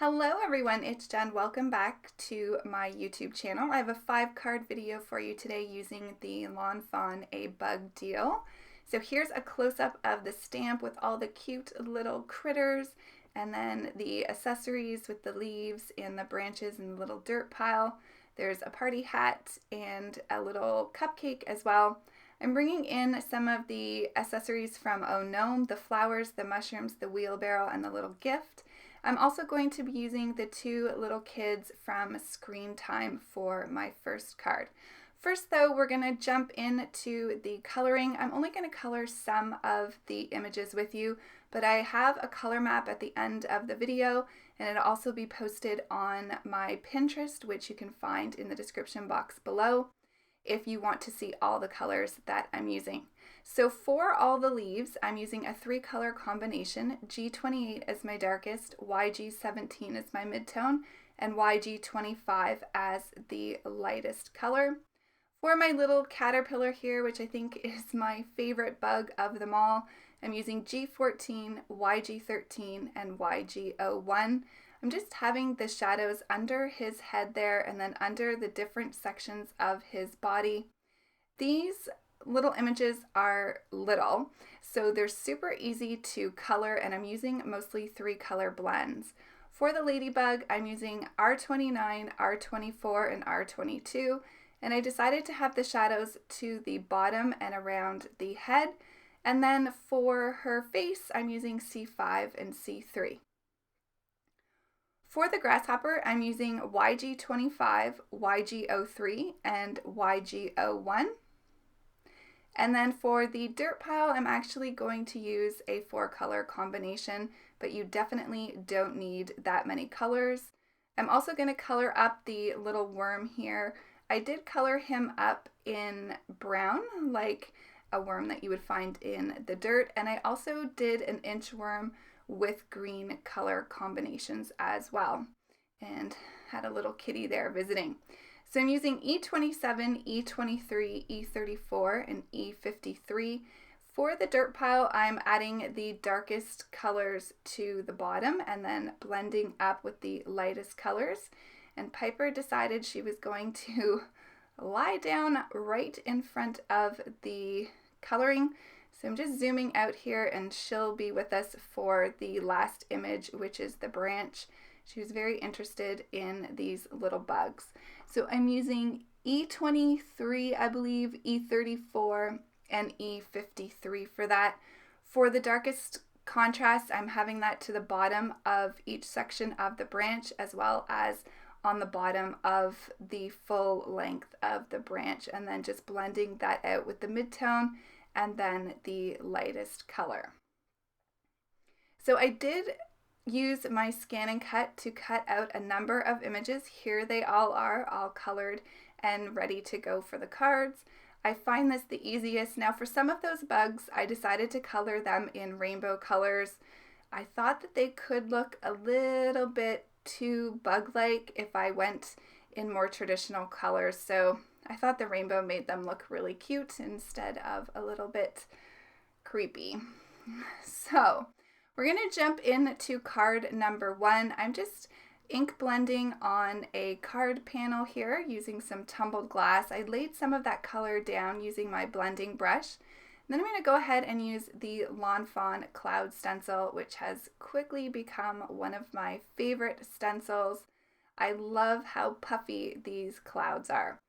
Hello everyone, it's Jen. Welcome back to my YouTube channel. I have a 5-card video for you today using the lawnfawn A Bug Deal. So here's a close-up of the stamp with all the cute little critters and then the accessories with the leaves and the branches and the little dirt pile. There's a party hat and a little cupcake as well. I'm bringing in some of the accessories from Gnome, the flowers, the mushrooms, the wheelbarrow, and the little gift. I'm also going to be using the 2 little kids from Screen Time for my first card. First though, we're going to jump into the coloring. I'm only going to color some of the images with you, but I have a color map at the end of the video, and it'll also be posted on my Pinterest, which you can find in the description box below if you want to see all the colors that I'm using. So for all the leaves, I'm using a 3-color combination. G28 as my darkest, YG17 as my midtone, and YG25 as the lightest color. For my little caterpillar here, which I think is my favorite bug of them all, I'm using G14, YG13, and YG01. I'm just having the shadows under his head there and then under the different sections of his body. These little images are little, so they're super easy to color, and I'm using mostly 3-color blends. For the ladybug, I'm using R29, R24, and R22, and I decided to have the shadows to the bottom and around the head. And then for her face, I'm using C5 and C3. For the grasshopper, I'm using YG25, YG03, and YG01. And then for the dirt pile, I'm actually going to use a 4-color combination, but you definitely don't need that many colors. I'm also going to color up the little worm here. I did color him up in brown, like a worm that you would find in the dirt, and I also did an inchworm with green color combinations as well, and had a little kitty there visiting. So I'm using E27, E23, E34, and E53. For the dirt pile, I'm adding the darkest colors to the bottom and then blending up with the lightest colors. And Piper decided she was going to lie down right in front of the coloring. So I'm just zooming out here, and she'll be with us for the last image, which is the branch. She was very interested in these little bugs. So I'm using E23, I believe, E34, and E53 for that. For the darkest contrast, I'm having that to the bottom of each section of the branch, as well as on the bottom of the full length of the branch, and then just blending that out with the midtone and then the lightest color. So I did use my scan and cut to cut out a number of images. Here they all are, all colored and ready to go for the cards. I find this the easiest. Now for some of those bugs, I decided to color them in rainbow colors. I thought that they could look a little bit too bug-like if I went in more traditional colors, so I thought the rainbow made them look really cute instead of a little bit creepy. So we're going to jump into card number 1. I'm just ink blending on a card panel here using some tumbled glass. I laid some of that color down using my blending brush. Then I'm going to go ahead and use the lawnfawn cloud stencil, which has quickly become one of my favorite stencils. I love how puffy these clouds are.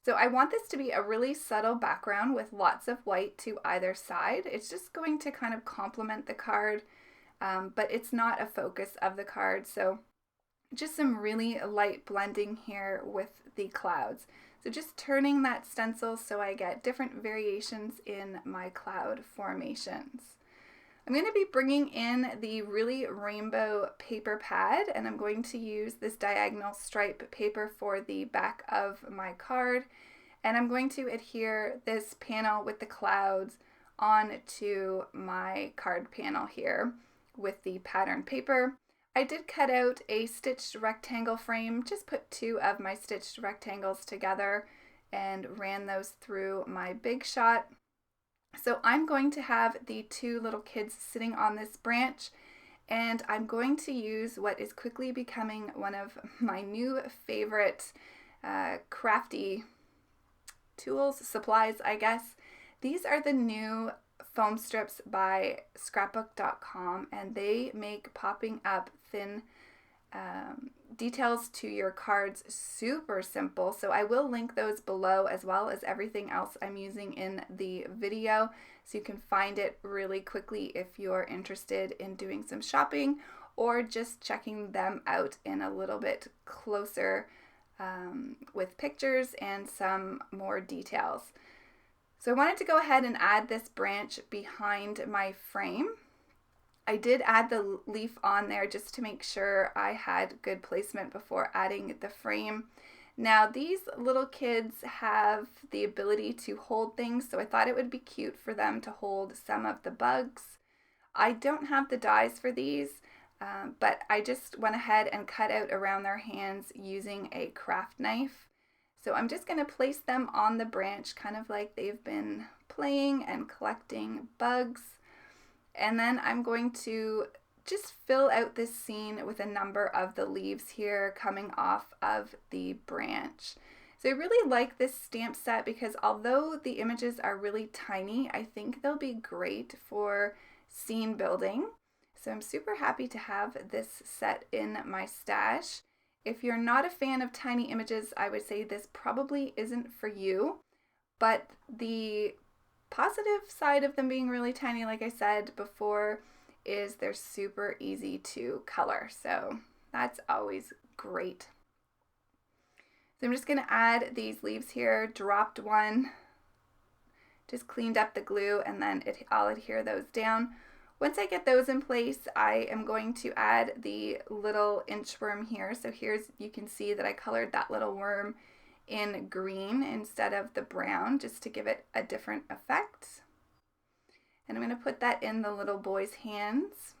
So I want this to be a really subtle background with lots of white to either side. It's just going to kind of complement the card, but it's not a focus of the card. So just some really light blending here with the clouds. So just turning that stencil so I get different variations in my cloud formations. I'm going to be bringing in the really rainbow paper pad, and I'm going to use this diagonal stripe paper for the back of my card. And I'm going to adhere this panel with the clouds onto my card panel here with the pattern paper. I did cut out a stitched rectangle frame, just put 2 of my stitched rectangles together and ran those through my Big Shot. So I'm going to have the 2 little kids sitting on this branch, And I'm going to use what is quickly becoming one of my new favorite crafty tools, supplies, I guess. These are the new foam strips by scrapbook.com, and they make popping up thin details to your cards super simple. So I will link those below, as well as everything else I'm using in the video, so you can find it really quickly if you're interested in doing some shopping or just checking them out in a little bit closer with pictures and some more details. So I wanted to go ahead and add this branch behind my frame. I did add the leaf on there just to make sure I had good placement before adding the frame. Now these little kids have the ability to hold things, so I thought it would be cute for them to hold some of the bugs. I don't have the dies for these, but I just went ahead and cut out around their hands using a craft knife. So I'm just going to place them on the branch, kind of like they've been playing and collecting bugs. And then I'm going to just fill out this scene with a number of the leaves here coming off of the branch. So I really like this stamp set because although the images are really tiny, I think they'll be great for scene building. So I'm super happy to have this set in my stash. If you're not a fan of tiny images, I would say this probably isn't for you, but the positive side of them being really tiny, like I said before, is they're super easy to color. So that's always great. So I'm just going to add these leaves here, dropped one, just cleaned up the glue, and then I'll adhere those down. Once I get those in place, I am going to add the little inchworm here. So here's, you can see that I colored that little worm in green instead of the brown, just to give it a different effect. And I'm going to put that in the little boy's hands.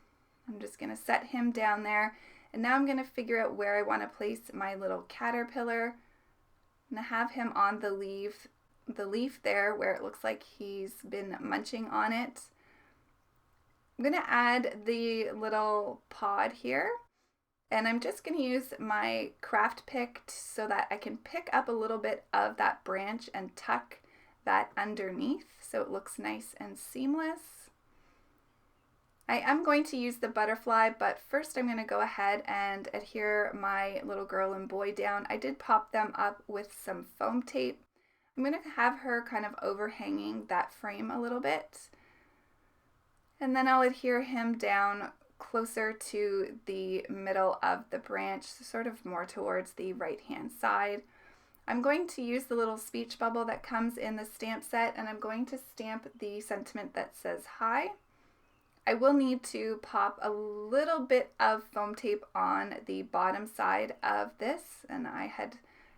I'm just going to set him down there. And now I'm going to figure out where I want to place my little caterpillar. I'm going to have him on the leaf there where it looks like he's been munching on it. I'm going to add the little pod here, and I'm just going to use my craft pick so that I can pick up a little bit of that branch and tuck that underneath so it looks nice and seamless. I am going to use the butterfly, but first I'm going to go ahead and adhere my little girl and boy down. I did pop them up with some foam tape. I'm going to have her kind of overhanging that frame a little bit. And then I'll adhere him down closer to the middle of the branch, sort of more towards the right-hand side. I'm going to use the little speech bubble that comes in the stamp set, and I'm going to stamp the sentiment that says hi. I will need to pop a little bit of foam tape on the bottom side of this, and I had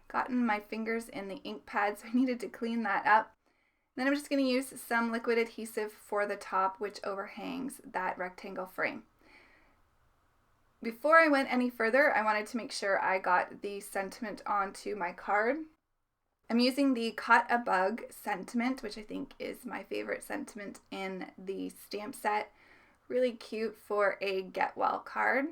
gotten my fingers in the ink pad, so I needed to clean that up. Then I'm just going to use some liquid adhesive for the top, which overhangs that rectangle frame. Before I went any further, I wanted to make sure I got the sentiment onto my card. I'm using the Caught a Bug sentiment, which I think is my favorite sentiment in the stamp set. Really cute for a Get Well card.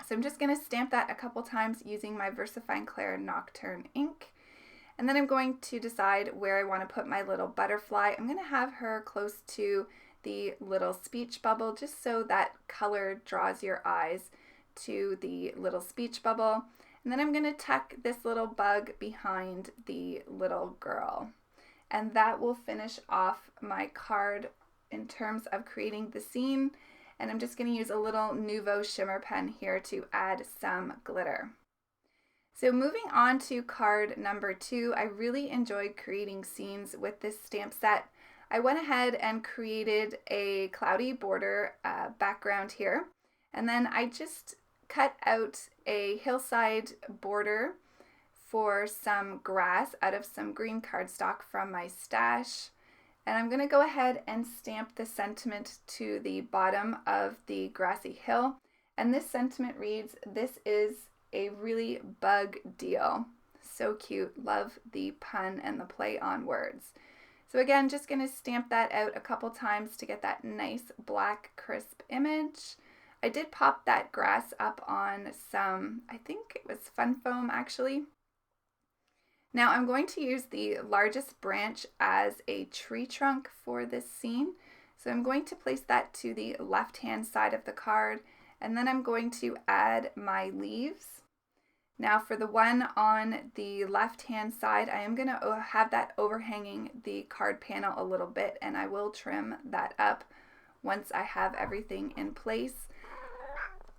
So I'm just going to stamp that a couple times using my Versafine Clair Nocturne ink. And then I'm going to decide where I want to put my little butterfly. I'm going to have her close to the little speech bubble just so that color draws your eyes to the little speech bubble. And then I'm going to tuck this little bug behind the little girl. And that will finish off my card in terms of creating the scene. And I'm just going to use a little Nuvo shimmer pen here to add some glitter. So moving on to card number 2, I really enjoyed creating scenes with this stamp set. I went ahead and created a cloudy border background here, and then I just cut out a hillside border for some grass out of some green cardstock from my stash. And I'm going to go ahead and stamp the sentiment to the bottom of the grassy hill. And this sentiment reads, "This is a really bug deal." So cute. Love the pun and the play on words. So again, just going to stamp that out a couple times to get that nice black crisp image. I did pop that grass up on some, I think it was fun foam actually. Now I'm going to use the largest branch as a tree trunk for this scene. So I'm going to place that to the left-hand side of the card, and then I'm going to add my leaves. Now for the one on the left-hand side, I am going to have that overhanging the card panel a little bit, and I will trim that up once I have everything in place.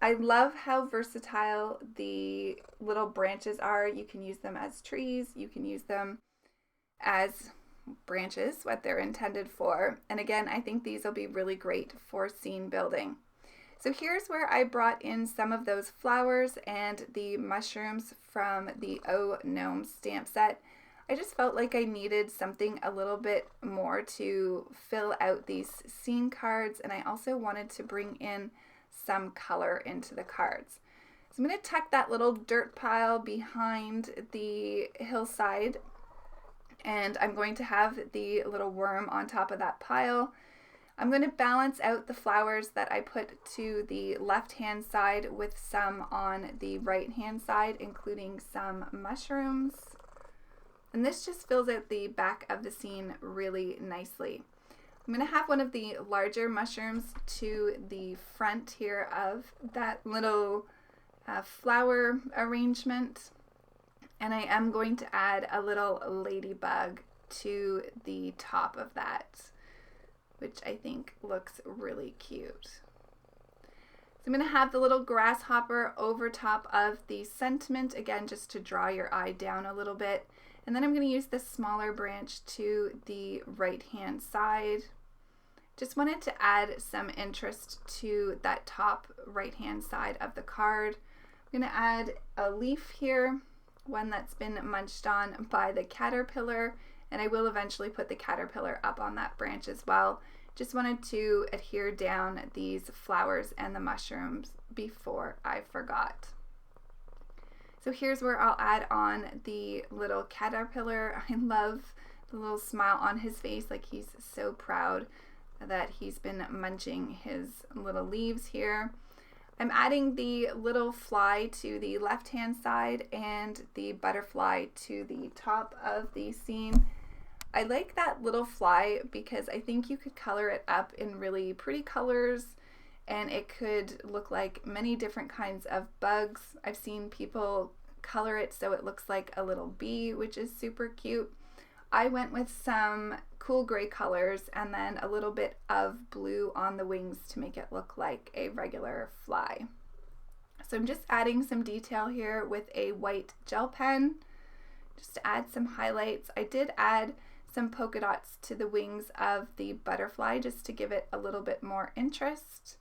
I love how versatile the little branches are. You can use them as trees, you can use them as branches, what they're intended for. And again, I think these will be really great for scene building. So here's where I brought in some of those flowers and the mushrooms from the Gnome stamp set. I just felt like I needed something a little bit more to fill out these scene cards, and I also wanted to bring in some color into the cards. So I'm going to tuck that little dirt pile behind the hillside, and I'm going to have the little worm on top of that pile. I'm going to balance out the flowers that I put to the left-hand side with some on the right-hand side, including some mushrooms. And this just fills out the back of the scene really nicely. I'm going to have one of the larger mushrooms to the front here of that little flower arrangement. And I am going to add a little ladybug to the top of that, which I think looks really cute. So I'm going to have the little grasshopper over top of the sentiment, again, just to draw your eye down a little bit. And then I'm going to use this smaller branch to the right-hand side. Just wanted to add some interest to that top right-hand side of the card. I'm going to add a leaf here, one that's been munched on by the caterpillar, and I will eventually put the caterpillar up on that branch as well. Just wanted to adhere down these flowers and the mushrooms before I forgot. So here's where I'll add on the little caterpillar. I love the little smile on his face, like he's so proud that he's been munching his little leaves here. I'm adding the little fly to the left-hand side and the butterfly to the top of the scene. I like that little fly because I think you could color it up in really pretty colors, and it could look like many different kinds of bugs. I've seen people color it so it looks like a little bee, which is super cute. I went with some cool gray colors and then a little bit of blue on the wings to make it look like a regular fly. So I'm just adding some detail here with a white gel pen just to add some highlights. I did add some polka dots to the wings of the butterfly just to give it a little bit more interest.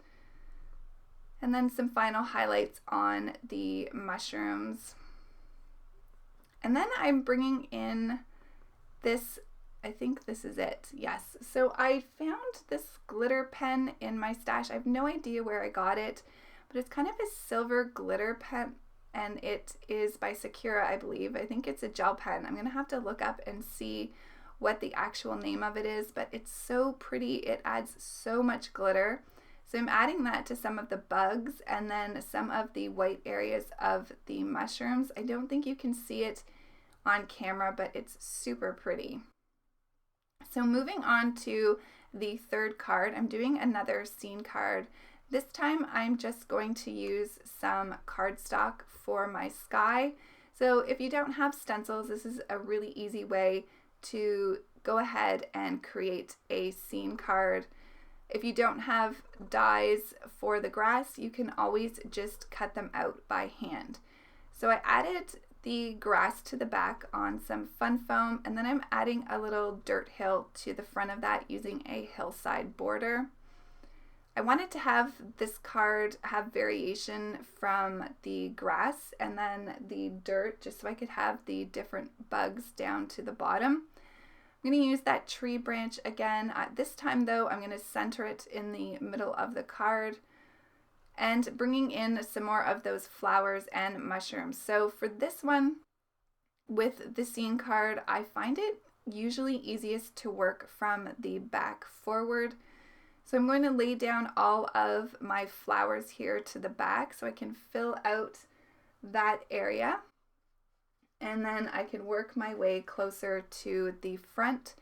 And then some final highlights on the mushrooms. And then I'm bringing in this, I think this is it, yes. So I found this glitter pen in my stash. I have no idea where I got it, but it's kind of a silver glitter pen, and it is by Sakura, I believe. I think it's a gel pen. I'm gonna have to look up and see what the actual name of it is, but it's so pretty. It adds so much glitter. So I'm adding that to some of the bugs and then some of the white areas of the mushrooms. I don't think you can see it on camera, but it's super pretty. So moving on to the third card, I'm doing another scene card. This time I'm just going to use some cardstock for my sky. So if you don't have stencils, this is a really easy way to go ahead and create a scene card. If you don't have dies for the grass, you can always just cut them out by hand. So I added the grass to the back on some fun foam, and then I'm adding a little dirt hill to the front of that using a hillside border. I wanted to have this card have variation from the grass and then the dirt, just so I could have the different bugs down to the bottom. I'm going to use that tree branch again. This time though, I'm going to center it in the middle of the card and bringing in some more of those flowers and mushrooms. So for this one, with the scene card, I find it usually easiest to work from the back forward. So I'm going to lay down all of my flowers here to the back so I can fill out that area. And then I can work my way closer to the front.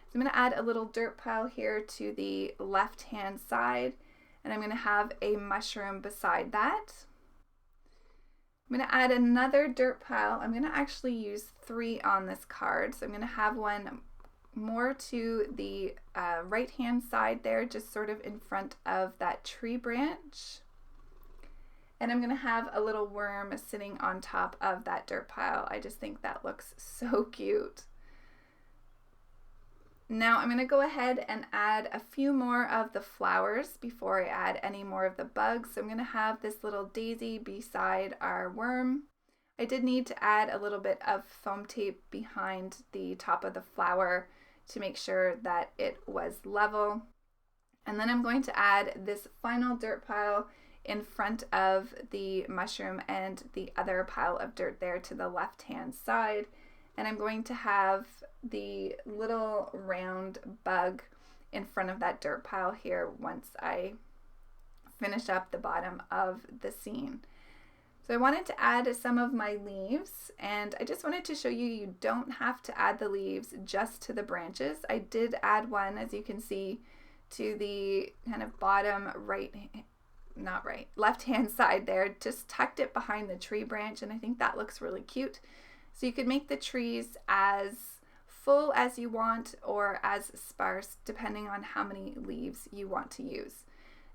So I'm going to add a little dirt pile here to the left-hand side, and I'm going to have a mushroom beside that. I'm going to add another dirt pile. I'm going to actually use 3 on this card. So I'm going to have one more to the right-hand side there, just sort of in front of that tree branch. And I'm going to have a little worm sitting on top of that dirt pile. I just think that looks so cute. Now I'm going to go ahead and add a few more of the flowers before I add any more of the bugs. So I'm going to have this little daisy beside our worm. I did need to add a little bit of foam tape behind the top of the flower to make sure that it was level. And then I'm going to add this final dirt pile in front of the mushroom and the other pile of dirt there to the left-hand side. And I'm going to have the little round bug in front of that dirt pile here once I finish up the bottom of the scene. So I wanted to add some of my leaves, and I just wanted to show you, you don't have to add the leaves just to the branches. I did add one, as you can see, to the kind of bottom left-hand side there, just tucked it behind the tree branch, and I think that looks really cute. So you could make the trees as full as you want or as sparse, depending on how many leaves you want to use.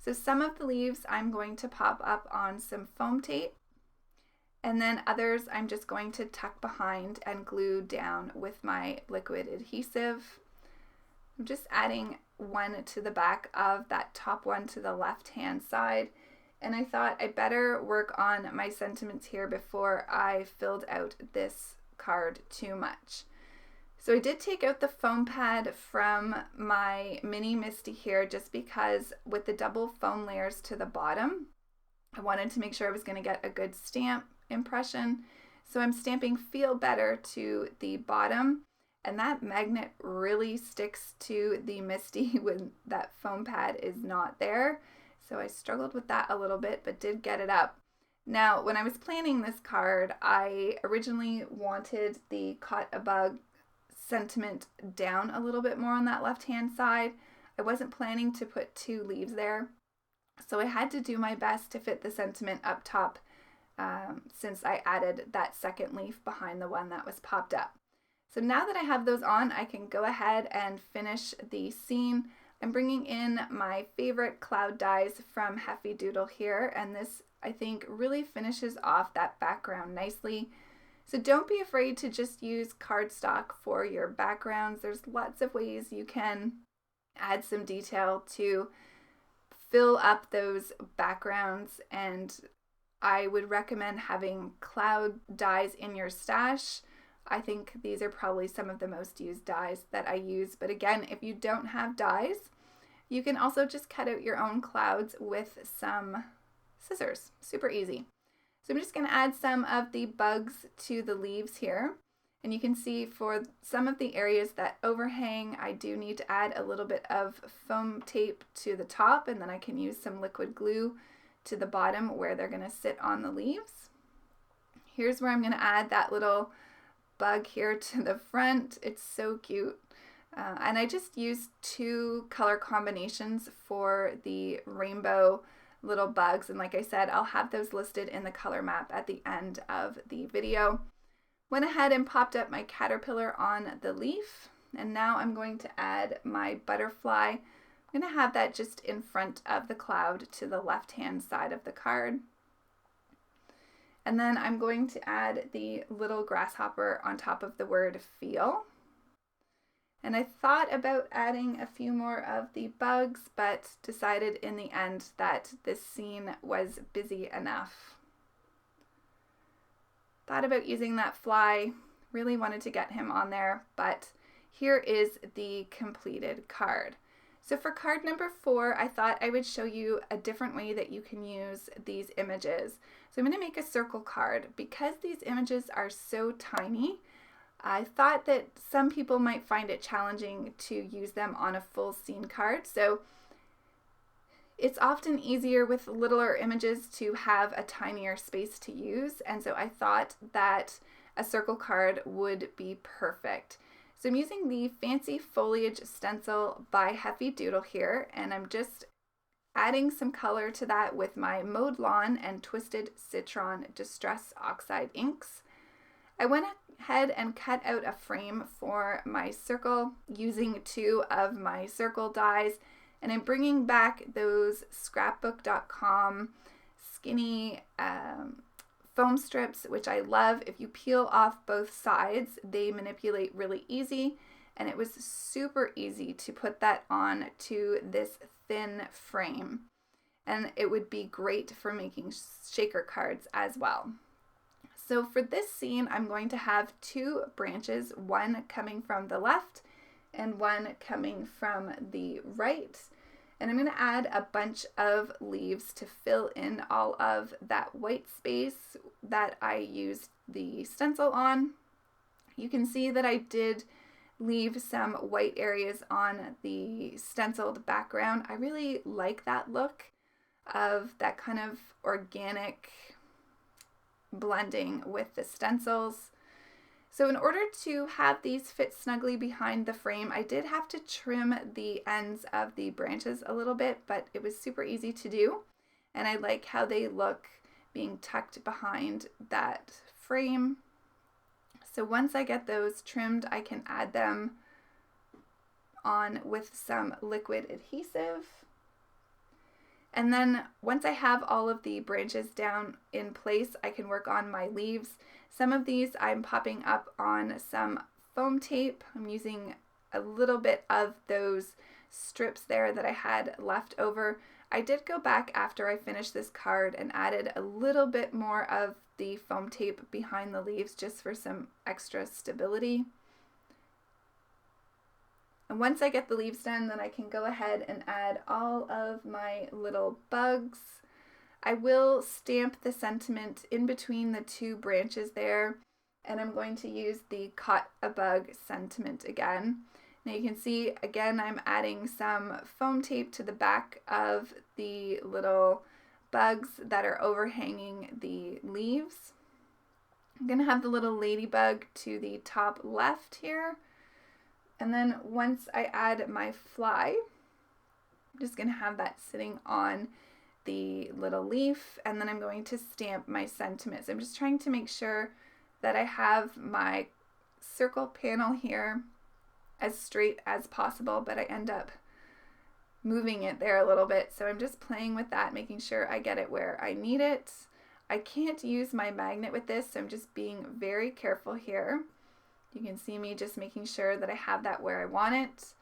So some of the leaves I'm going to pop up on some foam tape, and then others I'm just going to tuck behind and glue down with my liquid adhesive. I'm just adding one to the back of that top one to the left-hand side. And I thought I better work on my sentiments here before I filled out this card too much. So I did take out the foam pad from my mini Misty here just because with the double foam layers to the bottom, I wanted to make sure I was going to get a good stamp impression. So I'm stamping Feel Better to the bottom, and that magnet really sticks to the Misty when that foam pad is not there. So I struggled with that a little bit, but did get it up. Now, when I was planning this card, I originally wanted the Caught a Bug sentiment down a little bit more on that left-hand side. I wasn't planning to put 2 leaves there, so I had to do my best to fit the sentiment up top since I added that second leaf behind the one that was popped up. So now that I have those on, I can go ahead and finish the scene. I'm bringing in my favorite cloud dies from Heffy Doodle here, and this I think really finishes off that background nicely. So don't be afraid to just use cardstock for your backgrounds. There's lots of ways you can add some detail to fill up those backgrounds, and I would recommend having cloud dies in your stash. I think these are probably some of the most used dies that I use, but again, if you don't have dies, you can also just cut out your own clouds with some scissors. Super easy. So I'm just going to add some of the bugs to the leaves here. And you can see for some of the areas that overhang, I do need to add a little bit of foam tape to the top, and then I can use some liquid glue to the bottom where they're going to sit on the leaves. Here's where I'm going to add that little bug here to the front. It's so cute. And I just used 2 color combinations for the rainbow little bugs, and like I said, I'll have those listed in the color map at the end of the video. Went ahead and popped up my caterpillar on the leaf, and now I'm going to add my butterfly. I'm going to have that just in front of the cloud to the left-hand side of the card. And then I'm going to add the little grasshopper on top of the word feel. And I thought about adding a few more of the bugs, but decided in the end that this scene was busy enough. Thought about using that fly, really wanted to get him on there, but here is the completed card. So for card number 4, I thought I would show you a different way that you can use these images. So I'm going to make a circle card. Because these images are so tiny, I thought that some people might find it challenging to use them on a full scene card. So It's often easier with littler images to have a tinier space to use, and so I thought that a circle card would be perfect. So I'm using the Fancy Foliage stencil by Heffy Doodle here, and I'm just adding some color to that with my Mowed Lawn and Twisted Citron Distress Oxide inks. I went ahead and cut out a frame for my circle using 2 of my circle dies, and I'm bringing back those scrapbook.com skinny foam strips, which I love. If you peel off both sides, they manipulate really easy, and it was super easy to put that on to this thin frame, and it would be great for making shaker cards as well. So for this scene, I'm going to have 2 branches, one coming from the left and one coming from the right. And I'm going to add a bunch of leaves to fill in all of that white space that I used the stencil on. You can see that I did leave some white areas on the stenciled background. I really like that look of that kind of organic blending with the stencils. So in order to have these fit snugly behind the frame, I did have to trim the ends of the branches a little bit, but it was super easy to do. And I like how they look being tucked behind that frame. So once I get those trimmed, I can add them on with some liquid adhesive. And then once I have all of the branches down in place, I can work on my leaves. Some of these I'm popping up on some foam tape. I'm using a little bit of those strips there that I had left over. I did go back after I finished this card and added a little bit more of the foam tape behind the leaves just for some extra stability. And once I get the leaves done, then I can go ahead and add all of my little bugs. I will stamp the sentiment in between the 2 branches there, and I'm going to use the Caught a Bug sentiment again. Now you can see, again, I'm adding some foam tape to the back of the little bugs that are overhanging the leaves. I'm going to have the little ladybug to the top left here. And then once I add my fly, I'm just going to have that sitting on the little leaf, and then I'm going to stamp my sentiments. I'm just trying to make sure that I have my circle panel here as straight as possible, but I end up moving it there a little bit. So I'm just playing with that, making sure I get it where I need it. I can't use my magnet with this, so I'm just being very careful here. You can see me just making sure that I have that where I want it.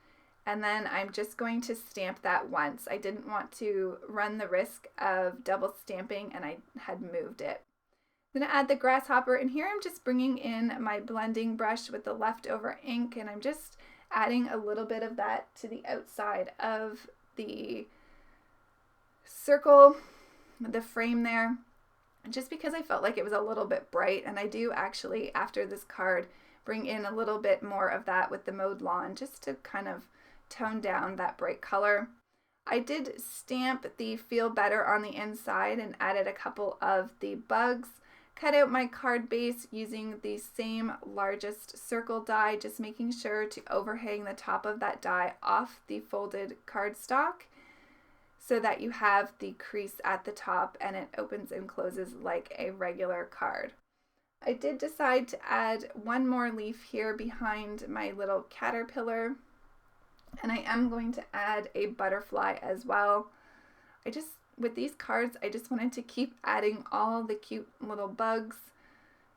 And then I'm just going to stamp that once. I didn't want to run the risk of double stamping, and I had moved it. I'm going to add the grasshopper, and here I'm just bringing in my blending brush with the leftover ink, and I'm just adding a little bit of that to the outside of the circle, the frame there, just because I felt like it was a little bit bright. And I do actually, after this card, bring in a little bit more of that with the Mowed Lawn just to kind of tone down that bright color. I did stamp the Feel Better on the inside and added a couple of the bugs. Cut out my card base using the same largest circle die, just making sure to overhang the top of that die off the folded cardstock so that you have the crease at the top and it opens and closes like a regular card. I did decide to add one more leaf here behind my little caterpillar, and I am going to add a butterfly as well. With these cards, I just wanted to keep adding all the cute little bugs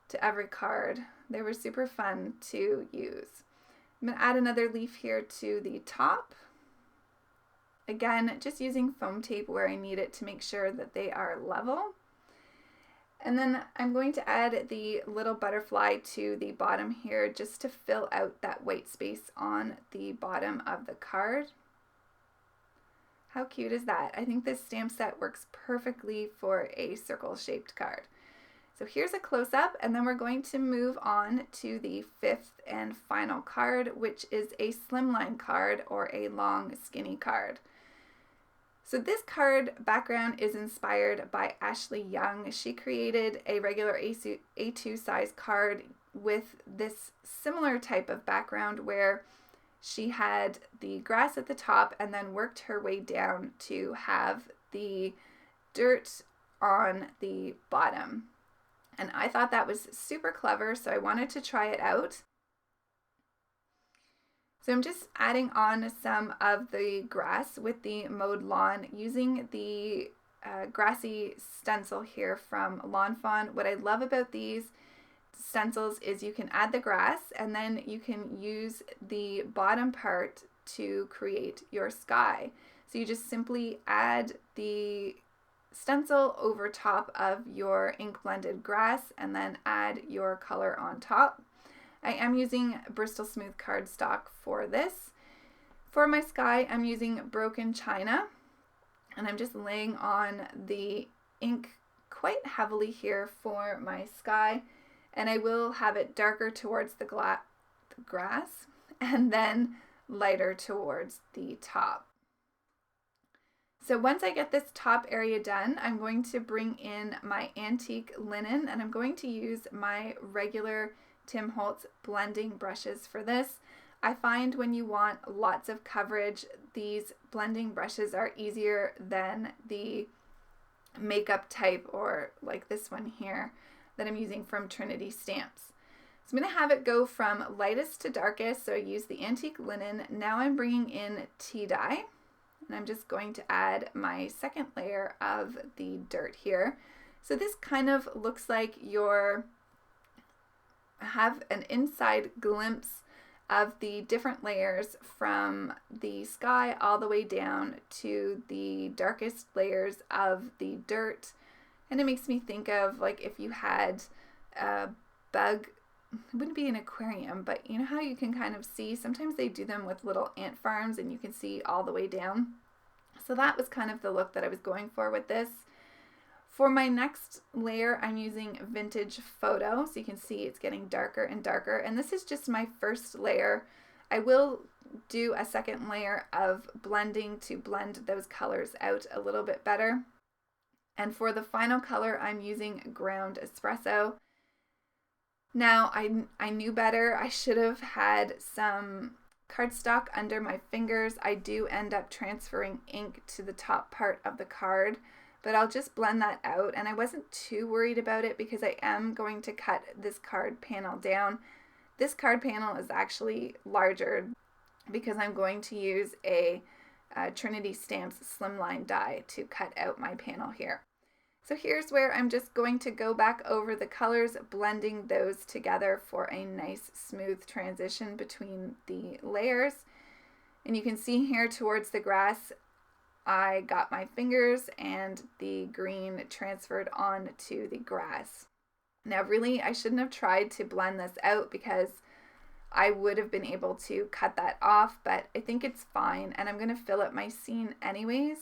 to every card. They were super fun to use. I'm going to add another leaf here to the top. Again, just using foam tape where I need it to make sure that they are level. And then I'm going to add the little butterfly to the bottom here just to fill out that white space on the bottom of the card. How cute is that? I think this stamp set works perfectly for a circle-shaped card. So here's a close-up, and then we're going to move on to the 5th and final card, which is a slimline card or a long, skinny card. So this card background is inspired by Ashley Young. She created a regular A2 size card with this similar type of background where she had the grass at the top and then worked her way down to have the dirt on the bottom. And I thought that was super clever, so I wanted to try it out. So I'm just adding on some of the grass with the mowed lawn using the grassy stencil here from Lawnfawn. What I love about these stencils is you can add the grass and then you can use the bottom part to create your sky. So you just simply add the stencil over top of your ink blended grass and then add your color on top. I am using Bristol Smooth cardstock for this. For my sky, I'm using broken china, and I'm just laying on the ink quite heavily here for my sky, and I will have it darker towards the grass and then lighter towards the top. So once I get this top area done, I'm going to bring in my antique linen, and I'm going to use my regular Tim Holtz blending brushes for this. I find when you want lots of coverage, these blending brushes are easier than the makeup type, or like this one here that I'm using from Trinity Stamps. So I'm going to have it go from lightest to darkest, so I use the antique linen. Now I'm bringing in tea dye, and I'm just going to add my second layer of the dirt here. So this kind of looks like your have an inside glimpse of the different layers from the sky all the way down to the darkest layers of the dirt. And it makes me think of like if you had a bug, it wouldn't be an aquarium, but you know how you can kind of see, sometimes they do them with little ant farms and you can see all the way down. So that was kind of the look that I was going for with this. For my next layer, I'm using Vintage Photo, so you can see it's getting darker and darker, and this is just my first layer. I will do a second layer of blending to blend those colors out a little bit better. And for the final color, I'm using Ground Espresso. Now, I knew better. I should have had some cardstock under my fingers. I do end up transferring ink to the top part of the card, but I'll just blend that out, and I wasn't too worried about it because I am going to cut this card panel down. This card panel is actually larger because I'm going to use a Trinity Stamps Slimline die to cut out my panel here. So here's where I'm just going to go back over the colors, blending those together for a nice smooth transition between the layers. And you can see here towards the grass, I got my fingers and the green transferred on to the grass. Now really, I shouldn't have tried to blend this out because I would have been able to cut that off, but I think it's fine, and I'm going to fill up my scene anyways,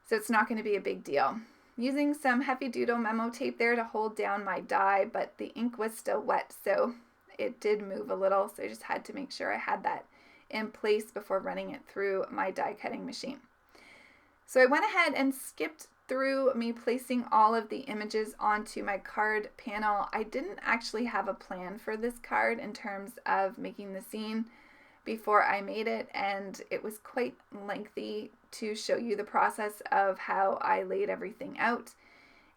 so it's not going to be a big deal. Using some Heffy Doodle memo tape there to hold down my die, but the ink was still wet, so it did move a little, so I just had to make sure I had that in place before running it through my die cutting machine. So I went ahead and skipped through me placing all of the images onto my card panel. I didn't actually have a plan for this card in terms of making the scene before I made it, and it was quite lengthy to show you the process of how I laid everything out,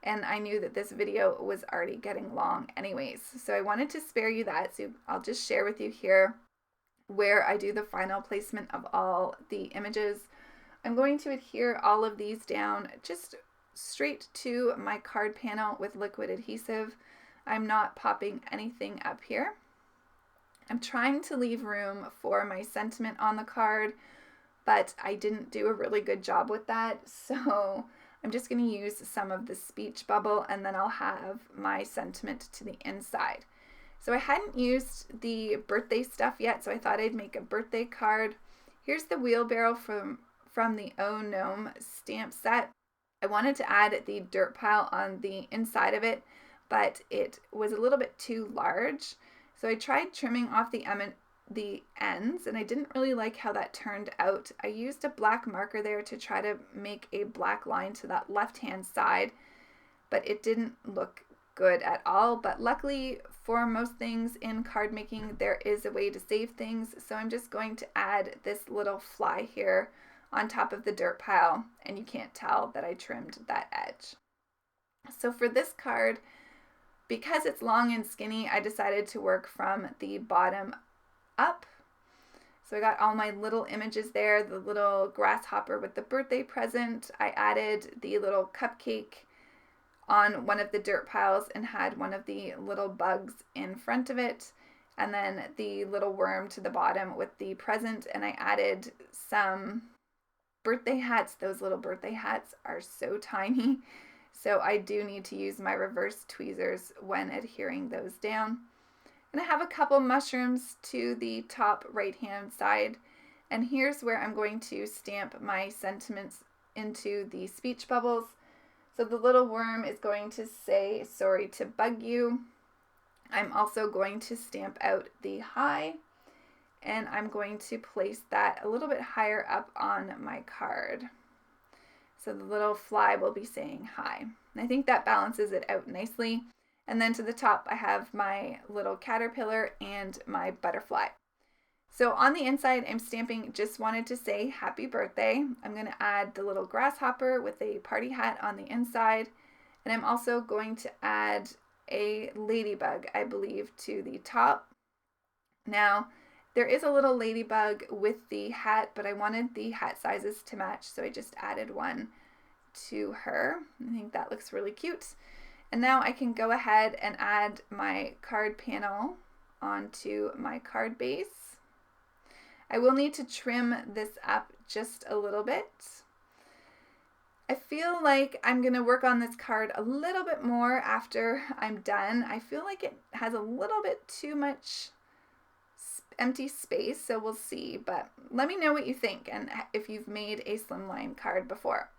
and I knew that this video was already getting long anyways, so I wanted to spare you that, so I'll just share with you here where I do the final placement of all the images. I'm going to adhere all of these down just straight to my card panel with liquid adhesive. I'm not popping anything up here. I'm trying to leave room for my sentiment on the card, but I didn't do a really good job with that, so I'm just going to use some of the speech bubble, and then I'll have my sentiment to the inside. So I hadn't used the birthday stuff yet, so I thought I'd make a birthday card. Here's the wheelbarrow from the Gnome stamp set. I wanted to add the dirt pile on the inside of it, but it was a little bit too large. So I tried trimming off the the ends, and I didn't really like how that turned out. I used a black marker there to try to make a black line to that left-hand side, but it didn't look good at all. But luckily for most things in card making, there is a way to save things. So I'm just going to add this little fly here on top of the dirt pile, and you can't tell that I trimmed that edge. So for this card, because it's long and skinny, I decided to work from the bottom up. So I got all my little images there, the little grasshopper with the birthday present. I added the little cupcake on one of the dirt piles and had one of the little bugs in front of it, and then the little worm to the bottom with the present, and I added some birthday hats. Those little birthday hats are so tiny, so I do need to use my reverse tweezers when adhering those down. And I have a couple mushrooms to the top right hand side, and here's where I'm going to stamp my sentiments into the speech bubbles. So the little worm is going to say, "Sorry to bug you." I'm also going to stamp out the hi, and I'm going to place that a little bit higher up on my card. So the little fly will be saying hi. And I think that balances it out nicely. And then to the top, I have my little caterpillar and my butterfly. So on the inside, I'm stamping "Just wanted to say happy birthday." I'm going to add the little grasshopper with a party hat on the inside. And I'm also going to add a ladybug, I believe, to the top. Now, there is a little ladybug with the hat, but I wanted the hat sizes to match, so I just added one to her. I think that looks really cute. And now I can go ahead and add my card panel onto my card base. I will need to trim this up just a little bit. I feel like I'm going to work on this card a little bit more after I'm done. I feel like it has a little bit too much empty space, so we'll see. But let me know what you think and if you've made a slimline card before.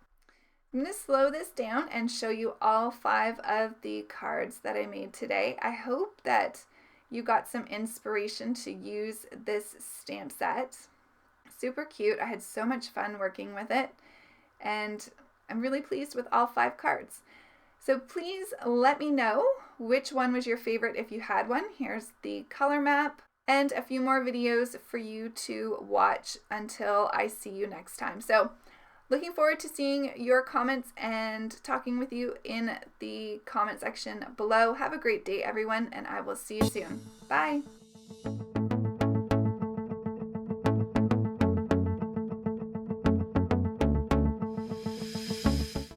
I'm going to slow this down and show you all 5 of the cards that I made today. I hope that you got some inspiration to use this stamp set. Super cute. I had so much fun working with it, and I'm really pleased with all 5 cards. So please let me know which one was your favorite if you had one. Here's the color map and a few more videos for you to watch until I see you next time. So looking forward to seeing your comments and talking with you in the comment section below. Have a great day, everyone, and I will see you soon. Bye.